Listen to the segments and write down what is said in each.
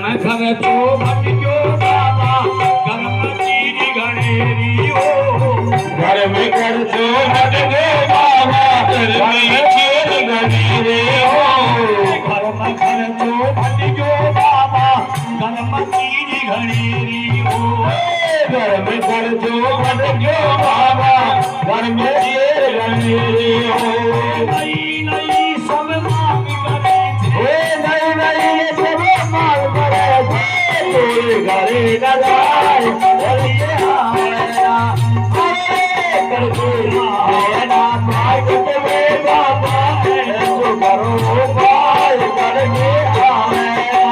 खर तो भटक्यो बाबा कर्म चीज घनेरी हो घर में कर जो भटक्यो बाबा कर्म चीज घनेरी हो घर में खर तो भटक्यो बाबा कर्म चीज घनेरी हो घर में कर जो भटक्यो बाबा कर्म चीज घनेरी हो नई नई सब मांग करे नई नई सब मांग करे घरे गजाए बोलिए आया अरे करके आया भाग के बाबा तो करो भाई करके आया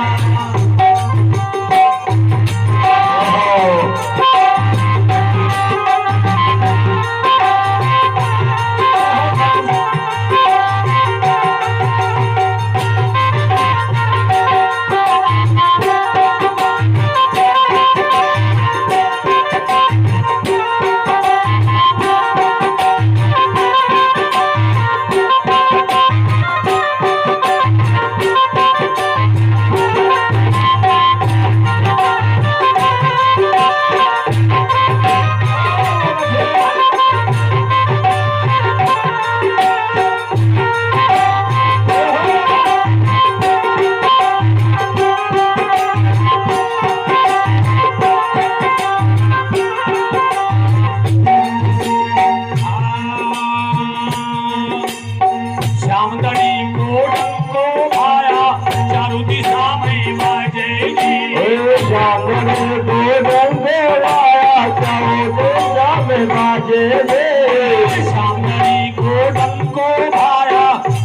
सामने को डंको भाया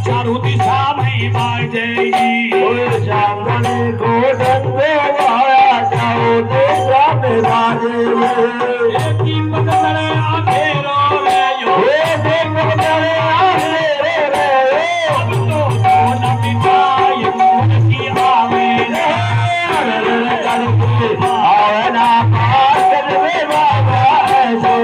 चारों दिशा में बाजेगी सामने को डंको भाया चारों दिशा में बाजेगी कीमत करे आधेरो रे यो कीमत करे आधेरो रे अब तो न बिताए मन की आवे रे आवे ना पास रे बाबा ऐसो